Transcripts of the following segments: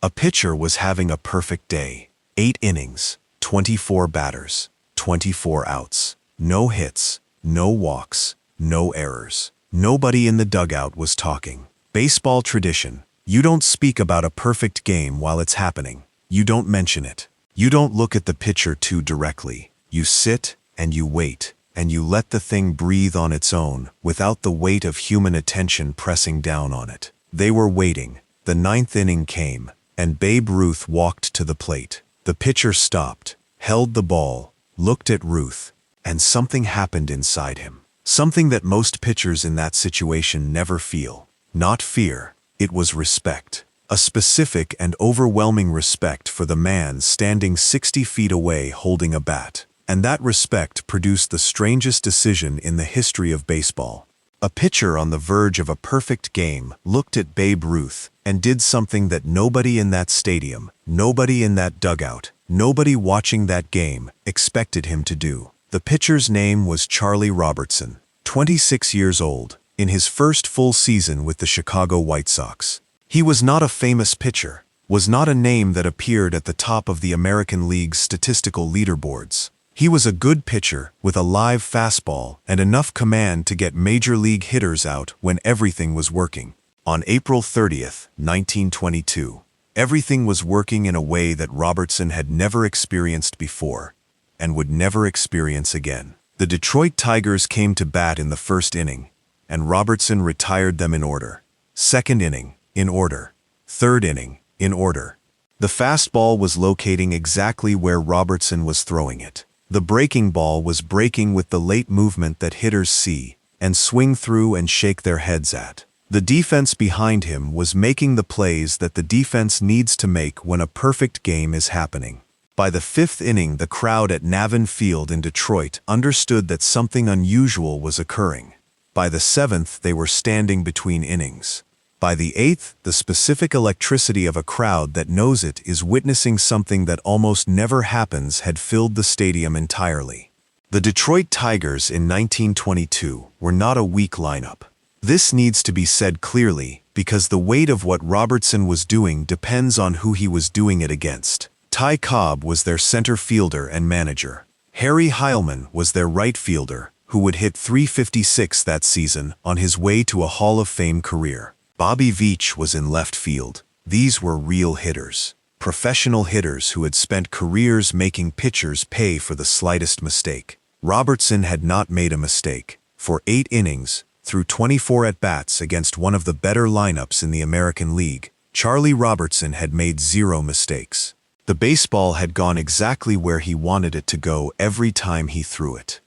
A pitcher was having a perfect day. 8 innings, 24 batters, 24 outs. No hits, no walks, no errors. Nobody in the dugout was talking. Baseball tradition. You don't speak about a perfect game while it's happening. You don't mention it. You don't look at the pitcher too directly. You sit and you wait, and you let the thing breathe on its own without the weight of human attention pressing down on it. They were waiting. The 9th inning came, and Babe Ruth walked to the plate. The pitcher stopped, held the ball, looked at Ruth, and something happened inside him. Something that most pitchers in that situation never feel. Not fear, it was respect. A specific and overwhelming respect for the man standing 60 feet away holding a bat. And that respect produced the strangest decision in the history of baseball. A pitcher on the verge of a perfect game looked at Babe Ruth and did something that nobody in that stadium, nobody in that dugout, nobody watching that game expected him to do. The pitcher's name was Charlie Robertson, 26 years old, in his first full season with the Chicago White Sox. He was not a famous pitcher, was not a name that appeared at the top of the American League's statistical leaderboards. He was a good pitcher with a live fastball and enough command to get major league hitters out when everything was working. On April 30th, 1922, everything was working in a way that Robertson had never experienced before and would never experience again. The Detroit Tigers came to bat in the first inning, and Robertson retired them in order. Second inning, in order. Third inning, in order. The fastball was locating exactly where Robertson was throwing it. The breaking ball was breaking with the late movement that hitters see and swing through and shake their heads at. The defense behind him was making the plays that the defense needs to make when a perfect game is happening. By the 5th inning, the crowd at Navin Field in Detroit understood that something unusual was occurring. By the 7th, they were standing between innings. By the 8th, the specific electricity of a crowd that knows it is witnessing something that almost never happens had filled the stadium entirely. The Detroit Tigers in 1922 were not a weak lineup. This needs to be said clearly because the weight of what Robertson was doing depends on who he was doing it against. Ty Cobb was their center fielder and manager. Harry Heilman was their right fielder, who would hit .356 that season on his way to a Hall of Fame career. Bobby Veach was in left field. These were real hitters, professional hitters who had spent careers making pitchers pay for the slightest mistake. Robertson had not made a mistake. For 8 innings, through 24 at-bats against one of the better lineups in the American League, Charlie Robertson had made 0 mistakes. The baseball had gone exactly where he wanted it to go every time he threw it.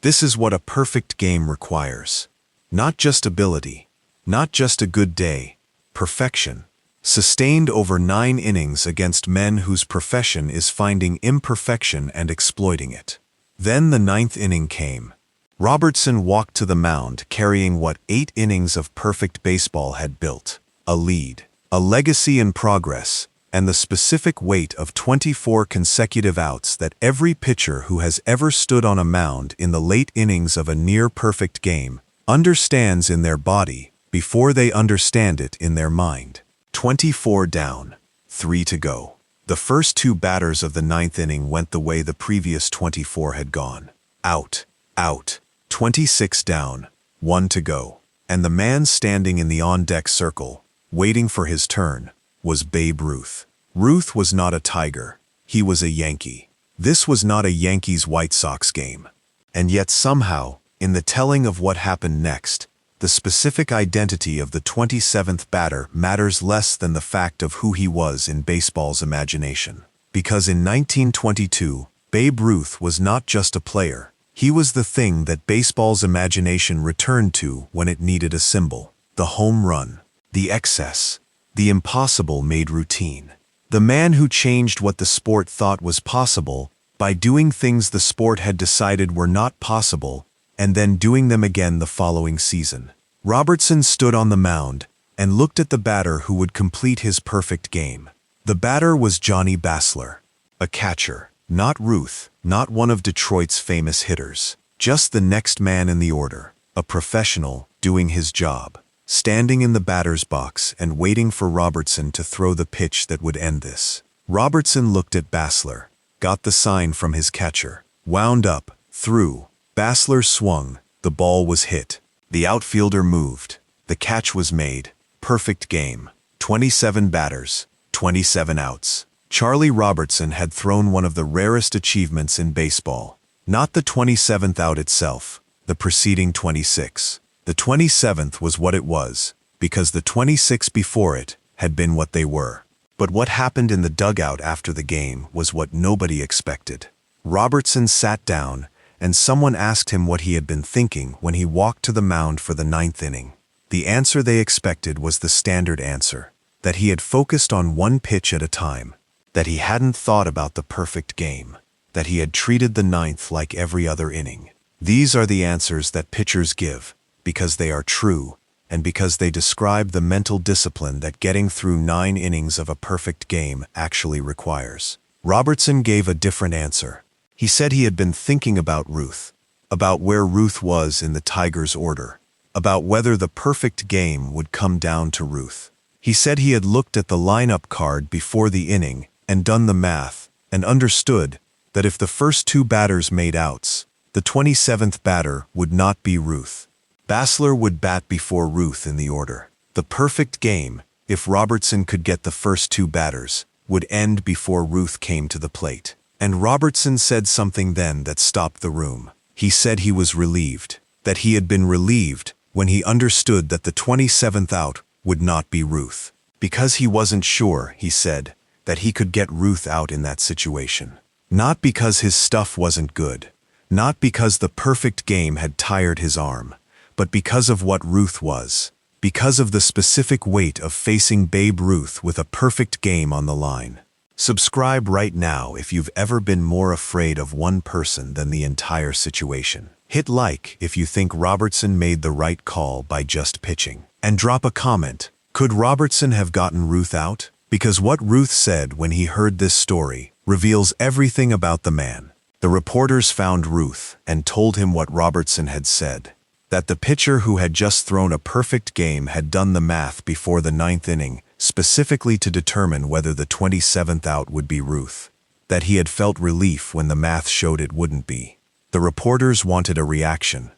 This is what a perfect game requires. Not just ability. Not just a good day, perfection. Sustained over 9 innings against men whose profession is finding imperfection and exploiting it. Then the 9th inning came. Robertson walked to the mound carrying what 8 innings of perfect baseball had built. A lead, a legacy in progress, and the specific weight of 24 consecutive outs that every pitcher who has ever stood on a mound in the late innings of a near-perfect game understands in their body before they understand it in their mind. 24 down, 3 to go. The first 2 batters of the 9th inning went the way the previous 24 had gone. Out, out, 26 down, 1 to go. And the man standing in the on-deck circle, waiting for his turn, was Babe Ruth. Ruth was not a Tiger. He was a Yankee. This was not a Yankees-White Sox game. And yet somehow, in the telling of what happened next, the specific identity of the 27th batter matters less than the fact of who he was in baseball's imagination. Because in 1922, Babe Ruth was not just a player. He was the thing that baseball's imagination returned to when it needed a symbol. The home run, the excess, the impossible made routine. The man who changed what the sport thought was possible by doing things the sport had decided were not possible and then doing them again the following season. Robertson stood on the mound and looked at the batter who would complete his perfect game. The batter was Johnny Bassler, a catcher, not Ruth, not one of Detroit's famous hitters, just the next man in the order, a professional doing his job. standing in the batter's box and waiting for Robertson to throw the pitch that would end this. Robertson looked at Basler, got the sign from his catcher, wound up, threw. Basler swung, the ball was hit. The outfielder moved. The catch was made. Perfect game. 27 batters, 27 outs. Charlie Robertson had thrown one of the rarest achievements in baseball. Not the 27th out itself, the preceding 26. The 27th was what it was, because the 26 before it had been what they were. But what happened in the dugout after the game was what nobody expected. Robertson sat down, and someone asked him what he had been thinking when he walked to the mound for the 9th inning. The answer they expected was the standard answer, that he had focused on one pitch at a time, that he hadn't thought about the perfect game, that he had treated the 9th like every other inning. These are the answers that pitchers give, because they are true, and because they describe the mental discipline that getting through 9 innings of a perfect game actually requires. Robertson gave a different answer. He said he had been thinking about Ruth, about where Ruth was in the Tigers' order, about whether the perfect game would come down to Ruth. He said he had looked at the lineup card before the inning and done the math and understood that if the first 2 batters made outs, the 27th batter would not be Ruth. Basler would bat before Ruth in the order. The perfect game, if Robertson could get the first 2 batters, would end before Ruth came to the plate. And Robertson said something then that stopped the room. He said he was relieved, that he had been relieved when he understood that the 27th out would not be Ruth. Because he wasn't sure, he said, that he could get Ruth out in that situation. Not because his stuff wasn't good, not because the perfect game had tired his arm, but because of what Ruth was, because of the specific weight of facing Babe Ruth with a perfect game on the line. Subscribe right now if you've ever been more afraid of one person than the entire situation. Hit like if you think Robertson made the right call by just pitching. And drop a comment. Could Robertson have gotten Ruth out? Because what Ruth said when he heard this story reveals everything about the man. The reporters found Ruth and told him what Robertson had said. That the pitcher who had just thrown a perfect game had done the math before the 9th inning, specifically to determine whether the 27th out would be Ruth. That he had felt relief when the math showed it wouldn't be. The reporters wanted a reaction.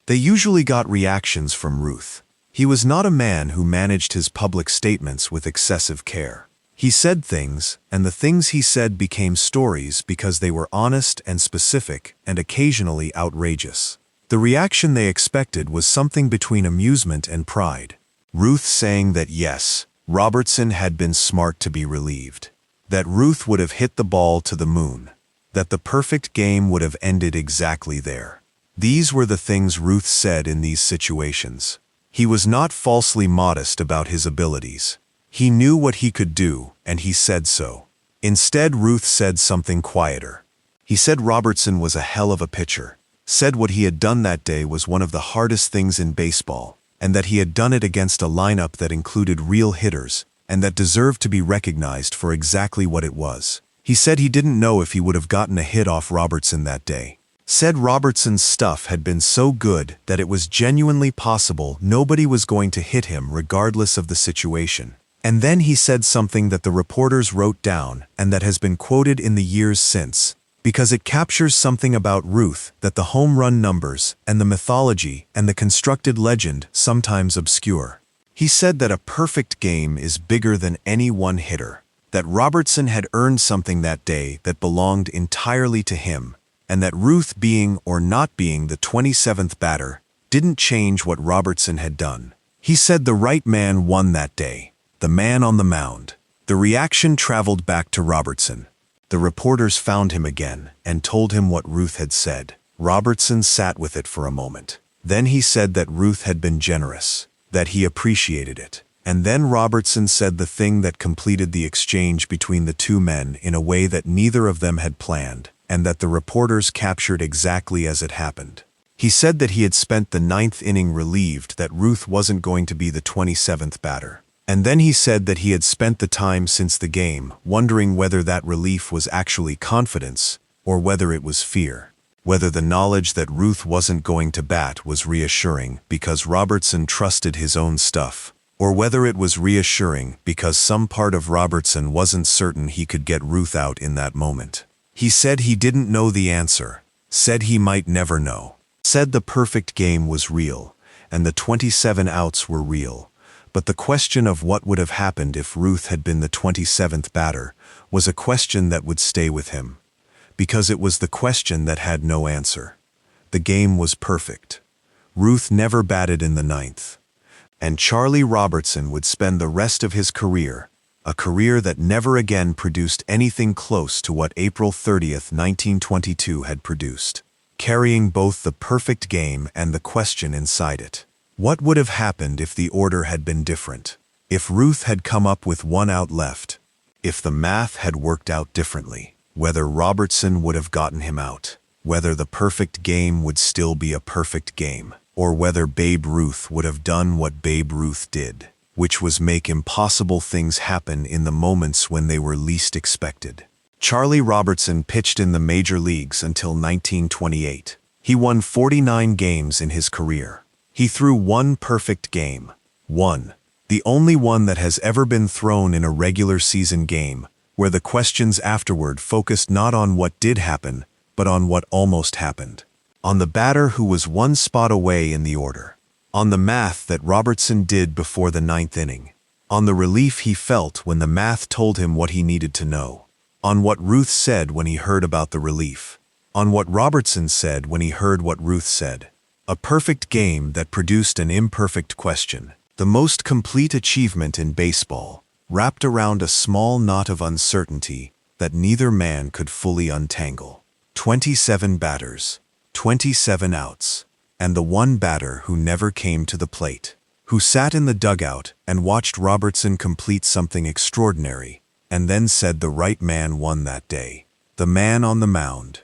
They usually got reactions from Ruth. He was not a man who managed his public statements with excessive care. He said things, and the things he said became stories because they were honest and specific and occasionally outrageous. The reaction they expected was something between amusement and pride. Ruth saying that yes, Robertson had been smart to be relieved. That Ruth would have hit the ball to the moon. That the perfect game would have ended exactly there. These were the things Ruth said in these situations. He was not falsely modest about his abilities. He knew what he could do, and he said so. Instead, Ruth said something quieter. He said Robertson was a hell of a pitcher, said what he had done that day was one of the hardest things in baseball, and that he had done it against a lineup that included real hitters, and that deserved to be recognized for exactly what it was. He said he didn't know if he would have gotten a hit off Robertson that day. Said Robertson's stuff had been so good that it was genuinely possible nobody was going to hit him regardless of the situation. And then he said something that the reporters wrote down and that has been quoted in the years since, because it captures something about Ruth that the home run numbers and the mythology and the constructed legend sometimes obscure. He said that a perfect game is bigger than any one hitter. That Robertson had earned something that day that belonged entirely to him, and that Ruth being or not being the 27th batter didn't change what Robertson had done. He said the right man won that day, the man on the mound. The reaction traveled back to Robertson. The reporters found him again and told him what Ruth had said. Robertson sat with it for a moment. Then he said that Ruth had been generous, that he appreciated it. And then Robertson said the thing that completed the exchange between the two men in a way that neither of them had planned, and that the reporters captured exactly as it happened. He said that he had spent the 9th inning relieved that Ruth wasn't going to be the 27th batter. And then he said that he had spent the time since the game wondering whether that relief was actually confidence or whether it was fear. Whether the knowledge that Ruth wasn't going to bat was reassuring because Robertson trusted his own stuff, or whether it was reassuring because some part of Robertson wasn't certain he could get Ruth out in that moment. He said he didn't know the answer, said he might never know, said the perfect game was real, and the 27 outs were real, but the question of what would have happened if Ruth had been the 27th batter was a question that would stay with him, because it was the question that had no answer. The game was perfect. Ruth never batted in the 9th. And Charlie Robertson would spend the rest of his career, a career that never again produced anything close to what April 30th, 1922 had produced, carrying both the perfect game and the question inside it. What would have happened if the order had been different? If Ruth had come up with 1 out left? If the math had worked out differently? Whether Robertson would have gotten him out? Whether the perfect game would still be a perfect game? Or whether Babe Ruth would have done what Babe Ruth did, which was make impossible things happen in the moments when they were least expected. Charlie Robertson pitched in the major leagues until 1928. He won 49 games in his career. He threw 1 perfect game. One. The only one that has ever been thrown in a regular season game, where the questions afterward focused not on what did happen, but on what almost happened. On the batter who was 1 spot away in the order. On the math that Robertson did before the 9th inning. On the relief he felt when the math told him what he needed to know. On what Ruth said when he heard about the relief. On what Robertson said when he heard what Ruth said. A perfect game that produced an imperfect question. The most complete achievement in baseball, wrapped around a small knot of uncertainty that neither man could fully untangle. 27 batters. 27 outs, and the 1 batter who never came to the plate, who sat in the dugout and watched Robertson complete something extraordinary, and then said the right man won that day. The man on the mound,